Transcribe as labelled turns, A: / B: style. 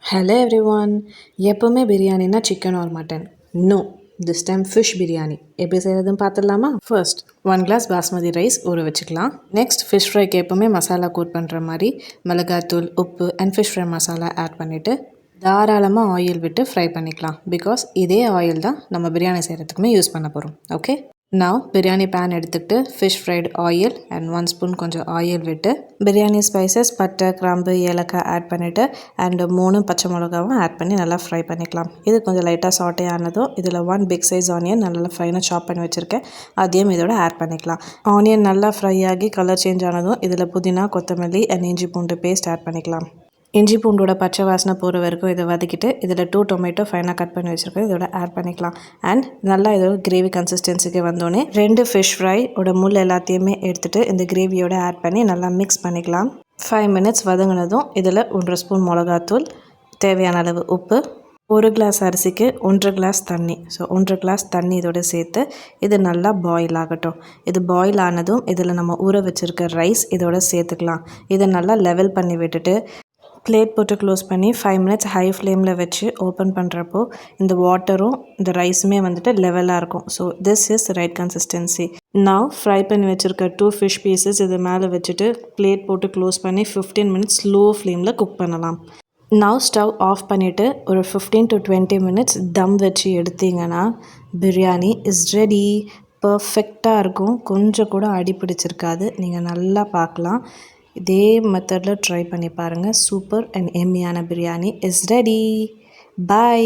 A: Hello everyone. எப்பவுமே பிரியாணினா chicken or mutton? No, this time fish biryani. எப்படி செய்யறதுன்னு பார்த்துடலாமா? ஃபர்ஸ்ட் 1 கிளாஸ் பாஸ்மதி ரைஸ் ஊற வச்சுக்கலாம். நெக்ஸ்ட் ஃபிஷ் ஃப்ரைக்கு எப்பவுமே மசாலா கூட் பண்ணுற மாதிரி மிளகாத்தூள், உப்பு and fish fry masala add பண்ணிவிட்டு தாராளமாக ஆயில் விட்டு ஃப்ரை பண்ணிக்கலாம். பிகாஸ் இதே ஆயில் தான் நம்ம பிரியாணி செய்கிறதுக்குமே யூஸ் பண்ண போகிறோம். ஓகே, நான் பிரியாணி பேன் எடுத்துக்கிட்டு fish fried oil and 1 spoon கொஞ்சம் ஆயில் விட்டு பிரியாணி ஸ்பைசஸ் பட்டை, கிராம்பு, ஏலக்காய் ஆட் பண்ணிவிட்டு அண்டு 3 பச்சை மிளகாவும் ஆட் பண்ணி நல்லா ஃப்ரை பண்ணிக்கலாம். இது கொஞ்சம் லைட்டாக சாட்டே ஆனதும் இதில் 1 பிக் சைஸ் ஆனியன் நல்லா ஃப்ரைனாக சாப் பண்ணி வச்சுருக்கேன், அதையும் இதோட ஆட் பண்ணிக்கலாம். ஆனியன் நல்லா ஃப்ரை ஆகி கலர் சேஞ்ச் ஆனதும் இதில் புதினா, கொத்தமல்லி அண்ட் இஞ்சி பூண்டு பேஸ்ட் ஆட் பண்ணிக்கலாம். இஞ்சி பூண்டோட பச்சை வாசனை போகிற வரைக்கும் இதை வதக்கிட்டு இதில் 2 டொமேட்டோ ஃபைனாக கட் பண்ணி வச்சுருக்கேன், இதோட ஆட் பண்ணிக்கலாம். அண்ட் நல்லா இதோட கிரேவி கன்சிஸ்டன்சிக்கு வந்தோடனே 2 ஃபிஷ் ஃப்ரையோட முள் எல்லாத்தையுமே எடுத்துகிட்டு இந்த கிரேவியோட ஆட் பண்ணி நல்லா மிக்ஸ் பண்ணிக்கலாம். 5 மினிட்ஸ் வதங்கினதும் இதில் 1 ஸ்பூன் மிளகாத்தூள், தேவையான அளவு உப்பு, 1 கிளாஸ் அரிசிக்கு 1 கிளாஸ் தண்ணி, ஸோ 1 கிளாஸ் தண்ணி இதோட சேர்த்து இது நல்லா பாயில் ஆகட்டும். இது பாயில் ஆனதும் இதில் நம்ம ஊற வச்சுருக்க ரைஸ் இதோட சேர்த்துக்கலாம். இதை நல்லா லெவல் பண்ணி விட்டுட்டு பிளேட் போட்டு க்ளோஸ் பண்ணி 5 மினிட்ஸ் ஹை ஃப்ளேமில் வச்சு ஓப்பன் பண்ணுறப்போ இந்த வாட்டரும் இந்த ரைஸுமே வந்துட்டு லெவலாக இருக்கும். So this is right consistency. நான் ஃப்ரை பண்ணி வச்சுருக்க 2 ஃபிஷ் பீசஸ் இது மேலே வச்சுட்டு பிளேட் போட்டு க்ளோஸ் பண்ணி 15 மினிட்ஸ் ஸ்லோ ஃப்ளேமில் குக் பண்ணலாம். நான் ஸ்டவ் ஆஃப் பண்ணிவிட்டு ஒரு 15 to 20 மினிட்ஸ் தம் வச்சு எடுத்தீங்கன்னா பிரியாணி இஸ் ரெடி. பர்ஃபெக்டாக இருக்கும், கொஞ்சம் கூட அடி பிடிச்சிருக்காது. நீங்கள் நல்லா பார்க்கலாம். இதே மெத்தடில் ட்ரை பண்ணி பாருங்கள். சூப்பர் அண்ட் எம்மியான பிரியாணி இஸ் ரெடி. பை.